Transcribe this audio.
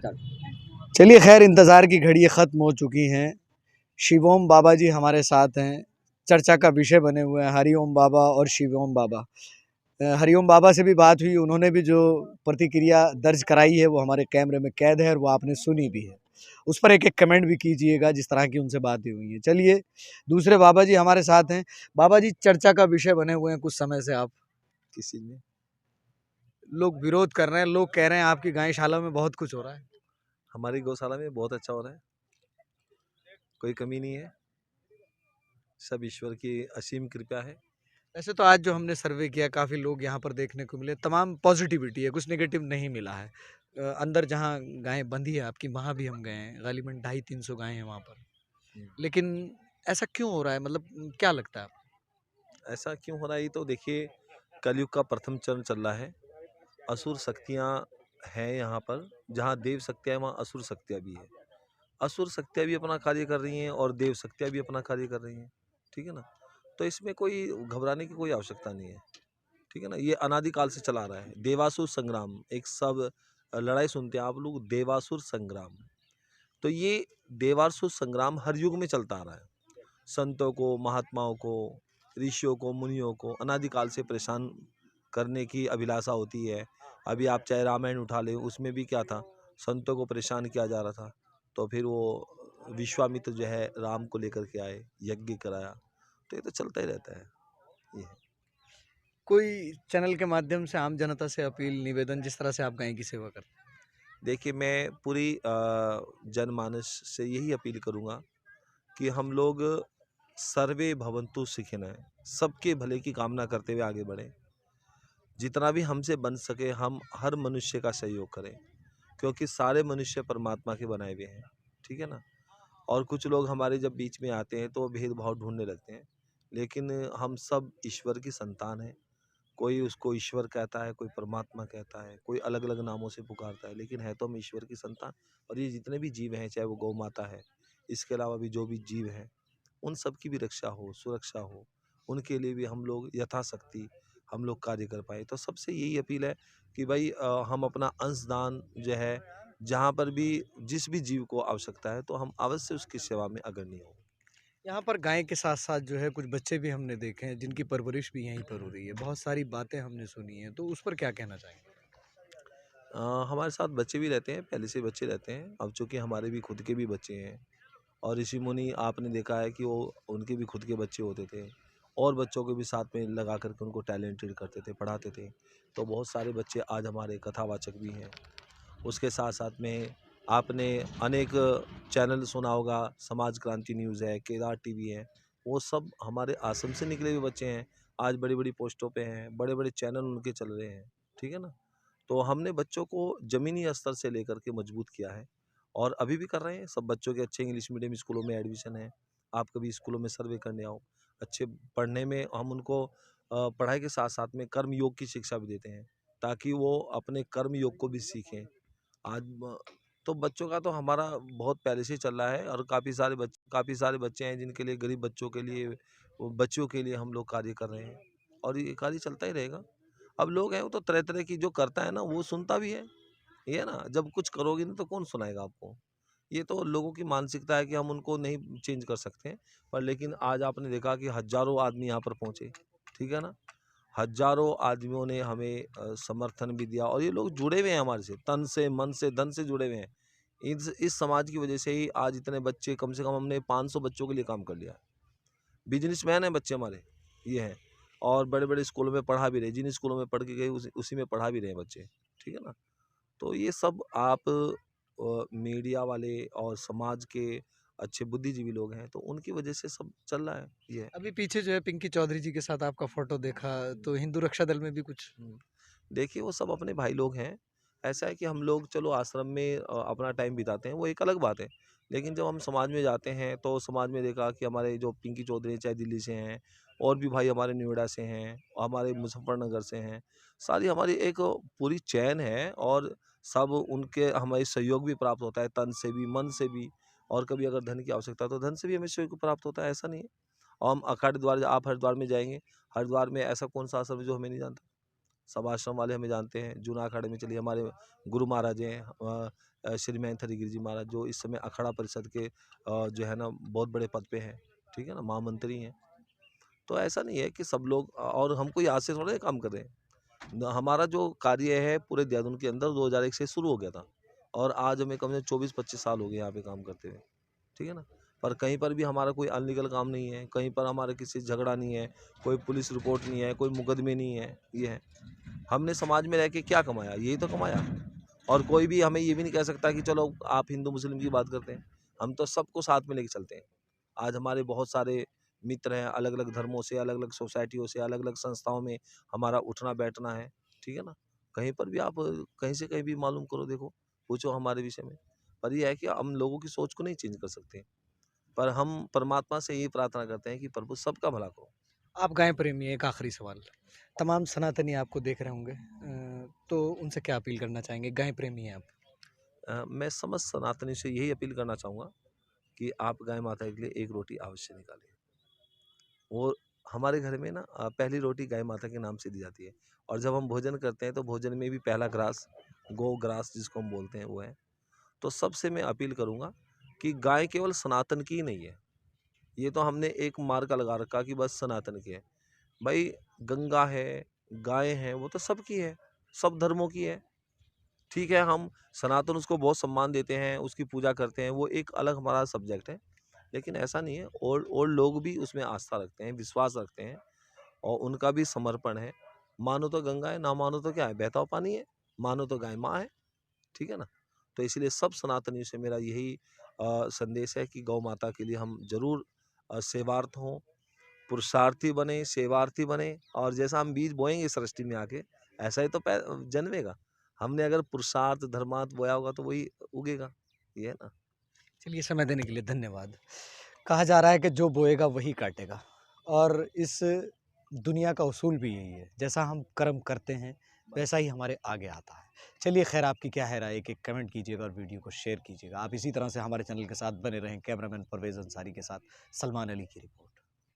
नमस्कार। चलिए खैर, इंतज़ार की घड़ियाँ ख़त्म हो चुकी हैं। शिवोम बाबा जी हमारे साथ हैं, चर्चा का विषय बने हुए हैं हरिओम बाबा और शिवोम बाबा। हरिओम बाबा से भी बात हुई, उन्होंने भी जो प्रतिक्रिया दर्ज कराई है वो हमारे कैमरे में कैद है और वो आपने सुनी भी है। उस पर एक-एक कमेंट भी कीजिएगा जिस तरह की उनसे बातें हुई हैं। चलिए, दूसरे बाबा जी हमारे साथ हैं। बाबा जी, चर्चा का विषय बने हुए हैं कुछ समय से आप। किस चीज़ में? लोग विरोध कर रहे हैं, लोग कह रहे हैं आपकी गायशाला में बहुत कुछ हो रहा है। हमारी गौशाला में बहुत अच्छा हो रहा है, कोई कमी नहीं है, सब ईश्वर की असीम कृपा है। वैसे तो आज जो हमने सर्वे किया काफ़ी लोग यहाँ पर देखने को मिले, तमाम पॉजिटिविटी है, कुछ नेगेटिव नहीं मिला है। अंदर जहाँ गायें बंधी है आपकी, वहाँ भी हम गए हैं, ग़ालिबन 250-300 गायें हैं वहाँ पर। लेकिन ऐसा क्यों हो रहा है, मतलब क्या लगता है आपको? ऐसा क्यों हो रहा है, ये तो देखिए कलयुग का प्रथम चरण चल रहा है। असुर शक्तियाँ हैं यहाँ पर, जहाँ देव शक्तियाँ हैं वहाँ असुर शक्तियाँ भी है। असुर शक्तियाँ भी अपना कार्य कर रही हैं और देव शक्तियाँ भी अपना कार्य कर रही हैं, ठीक है ना? तो इसमें कोई घबराने की कोई आवश्यकता नहीं है, ठीक है ना? ये अनादिकाल से चला आ रहा है। देवासुर संग्राम, एक सब लड़ाई सुनते हैं आप लोग, देवासुर संग्राम। तो ये देवासुर संग्राम हर युग में चलता आ रहा है। संतों को, महात्माओं को, ऋषियों को, मुनियों को अनादिकाल से परेशान करने की अभिलाषा होती है। अभी आप चाहे रामायण उठा लें, उसमें भी क्या था, संतों को परेशान किया जा रहा था। तो फिर वो विश्वामित्र जो है राम को लेकर के आए, यज्ञ कराया। तो ये तो चलता ही रहता है। ये है। कोई चैनल के माध्यम से आम जनता से अपील, निवेदन, जिस तरह से आप गाय की सेवा करते हैं? देखिए, मैं पूरी जनमानस से यही अपील करूँगा कि हम लोग सर्वे भवन्तु सुखिनः, सबके भले की कामना करते हुए आगे बढ़ें। जितना भी हमसे बन सके हम हर मनुष्य का सहयोग करें, क्योंकि सारे मनुष्य परमात्मा के बनाए हुए हैं, ठीक है ना? और कुछ लोग हमारे जब बीच में आते हैं तो वो भेदभाव ढूंढने लगते हैं, लेकिन हम सब ईश्वर की संतान हैं। कोई उसको ईश्वर कहता है, कोई परमात्मा कहता है, कोई अलग अलग नामों से पुकारता है, लेकिन है तो हम ईश्वर की संतान। और ये जितने भी जीव हैं, चाहे वो गौ माता है, इसके अलावा भी जो भी जीव हैं, उन सब की भी रक्षा हो, सुरक्षा हो, उनके लिए भी हम लोग यथाशक्ति हम लोग कार्य कर पाए। तो सबसे यही अपील है कि भाई हम अपना अंशदान जो है, जहाँ पर भी जिस भी जीव को आवश्यकता है, तो हम अवश्य उसकी सेवा में अग्रणी हों। यहाँ पर गाय के साथ-साथ जो है कुछ बच्चे भी हमने देखे हैं जिनकी परवरिश भी यहीं पर हो रही है। बहुत सारी बातें हमने सुनी हैं, तो उस पर क्या कहना चाहेंगे? हमारे साथ बच्चे भी रहते हैं, पहले से बच्चे रहते हैं। अब चूँकि हमारे भी खुद के भी बच्चे हैं, और ऋषि मुनि आपने देखा है कि वो उनके भी खुद के बच्चे होते थे, और बच्चों को भी साथ में लगा करके उनको टैलेंटेड करते थे, पढ़ाते थे। तो बहुत सारे बच्चे आज हमारे कथावाचक भी हैं। उसके साथ साथ में आपने अनेक चैनल सुना होगा, समाज क्रांति न्यूज़ है, केदार टीवी है, वो सब हमारे आश्रम से निकले हुए बच्चे हैं। आज बड़ी बड़ी पोस्टों पे हैं, बड़े बड़े चैनल उनके चल रहे हैं, ठीक है ना? तो हमने बच्चों को ज़मीनी स्तर से लेकर के मजबूत किया है, और अभी भी कर रहे हैं। सब बच्चों के अच्छे इंग्लिश मीडियम स्कूलों में एडमिशन है। आप कभी स्कूलों में सर्वे करने आओ, अच्छे पढ़ने में हम उनको पढ़ाई के साथ साथ में कर्म योग की शिक्षा भी देते हैं, ताकि वो अपने कर्म योग को भी सीखें। आज तो बच्चों का तो हमारा बहुत पहले से ही चल रहा है, और काफ़ी सारे बच्चे हैं जिनके लिए, गरीब बच्चों के लिए, वो बच्चों के लिए हम लोग कार्य कर रहे हैं, और ये कार्य चलता ही रहेगा। अब लोग हैं वो तो तरह तरह की जो करता है ना वो सुनता भी है, ये है ना? जब कुछ करोगे नहीं तो कौन सुनाएगा आपको? ये तो लोगों की मानसिकता है कि हम उनको नहीं चेंज कर सकते हैं। पर लेकिन आज आपने देखा कि हज़ारों आदमी यहाँ पर पहुँचे, ठीक है ना? हज़ारों आदमियों ने हमें समर्थन भी दिया, और ये लोग जुड़े हुए हैं हमारे से, तन से, मन से, धन से जुड़े हुए हैं। इस समाज की वजह से ही आज इतने बच्चे, कम से कम हमने 500 बच्चों के लिए काम कर लिया है। बिजनेसमैन हैं बच्चे हमारे, ये हैं, और बड़े-बड़े स्कूलों में पढ़ा भी रहे, जिन स्कूलों में पढ़ के गए उसी में पढ़ा भी रहे हैं बच्चे, ठीक है ना? तो ये सब आप मीडिया वाले और समाज के अच्छे बुद्धिजीवी लोग हैं, तो उनकी वजह से सब चल रहा है, ये है। अभी पीछे जो है पिंकी चौधरी जी के साथ आपका फ़ोटो देखा, तो हिंदू रक्षा दल में भी कुछ? देखिए, वो सब अपने भाई लोग हैं। ऐसा है कि हम लोग चलो आश्रम में अपना टाइम बिताते हैं, वो एक अलग बात है। लेकिन जब हम समाज में जाते हैं, तो समाज में देखा कि हमारे जो पिंकी चौधरी चाहे दिल्ली से हैं, और भी भाई हमारे नोएडा से हैं, हमारे मुज़फ्फरनगर से हैं। सारी हमारी एक पूरी चेन है, और सब उनके हमें सहयोग भी प्राप्त होता है, तन से भी, मन से भी, और कभी अगर धन की आवश्यकता है, तो धन से भी हमें सहयोग प्राप्त होता है, ऐसा नहीं है। और हम हरिद्वार, आप हरिद्वार में जाएँगे, हरिद्वार में ऐसा कौन-सा आश्रम है जो हमें नहीं जानता? सब आश्रम वाले हमें जानते हैं। जूना अखाड़े में चलिए, हमारे गुरु महाराज हैं, श्री महेंद्र हरिगिरि जी महाराज, जो इस समय अखाड़ा परिषद के जो है ना बहुत बड़े पद पे हैं, ठीक है ना, महामंत्री हैं। तो ऐसा नहीं है कि सब लोग, और हम कोई आज से थोड़े काम कर रहे हैं। हमारा जो कार्य है पूरे देहरादून के अंदर 2001 से शुरू हो गया था, और आज हमें कम से कम 24-25 साल हो गए यहाँ पे काम करते हुए, ठीक है ना। पर कहीं पर भी हमारा कोई अनलीगल काम नहीं है, कहीं पर हमारा किसी से झगड़ा नहीं है, कोई पुलिस रिपोर्ट नहीं है, कोई मुकदमे नहीं है। ये है, हमने समाज में रह के क्या कमाया, यही तो कमाया। और कोई भी हमें ये भी नहीं कह सकता कि चलो आप हिंदू मुस्लिम की बात करते हैं। हम तो सबको साथ में लेके चलते हैं। आज हमारे बहुत सारे मित्र हैं, अलग अलग धर्मों से, अलग अलग सोसाइटियों से, अलग अलग संस्थाओं में हमारा उठना बैठना है, ठीक है ना। कहीं पर भी आप कहीं से कहीं भी मालूम करो, देखो, पूछो हमारे विषय में। पर यह है कि हम लोगों की सोच को नहीं चेंज कर सकते, पर हम परमात्मा से यही प्रार्थना करते हैं कि प्रभु सबका भला करो। आप गाय प्रेमी हैं, एक आखिरी सवाल, तमाम सनातनी आपको देख रहे होंगे, तो उनसे क्या अपील करना चाहेंगे? गाय प्रेमी हैं आप। मैं समस्त सनातनी से यही अपील करना चाहूँगा कि आप गाय माता के लिए एक रोटी अवश्य निकालें। और हमारे घर में ना पहली रोटी गाय माता के नाम से दी जाती है, और जब हम भोजन करते हैं तो भोजन में भी पहला ग्रास गौ ग्रास जिसको हम बोलते हैं वो है। तो सबसे मैं अपील करूँगा कि गाय केवल सनातन की ही नहीं है। ये तो हमने एक मार्का लगा रखा कि बस सनातन की है। भाई, गंगा है, गाय है, वो तो सबकी है, सब धर्मों की है, ठीक है। हम सनातन उसको बहुत सम्मान देते हैं, उसकी पूजा करते हैं, वो एक अलग हमारा सब्जेक्ट है। लेकिन ऐसा नहीं है, और लोग भी उसमें आस्था रखते हैं, विश्वास रखते हैं, और उनका भी समर्पण है। मानो तो गंगा है, ना मानो तो क्या है, बहता हुआ पानी है, मानो तो गाय माँ है, ठीक है ना। तो इसलिए सब सनातनियों से मेरा यही संदेश है कि गौ माता के लिए हम जरूर सेवार्थ हों, पुरुषार्थी बने, सेवार्थी बने, और जैसा हम बीज बोएंगे सृष्टि में आके, ऐसा ही तो जन्मेगा। हमने अगर पुरुषार्थ धर्मार्थ बोया होगा तो वही उगेगा, ये है ना। चलिए, समय देने के लिए धन्यवाद। कहा जा रहा है कि जो बोएगा वही काटेगा, और इस दुनिया का उसूल भी यही है, जैसा हम कर्म करते हैं वैसा ही हमारे आगे आता है। चलिए, खैर, आपकी क्या है राय? एक कमेंट कीजिएगा और वीडियो को शेयर कीजिएगा। आप इसी तरह से हमारे चैनल के साथ बने रहें। कैमरामैन परवेज़ अंसारी के साथ सलमान अली की रिपोर्ट।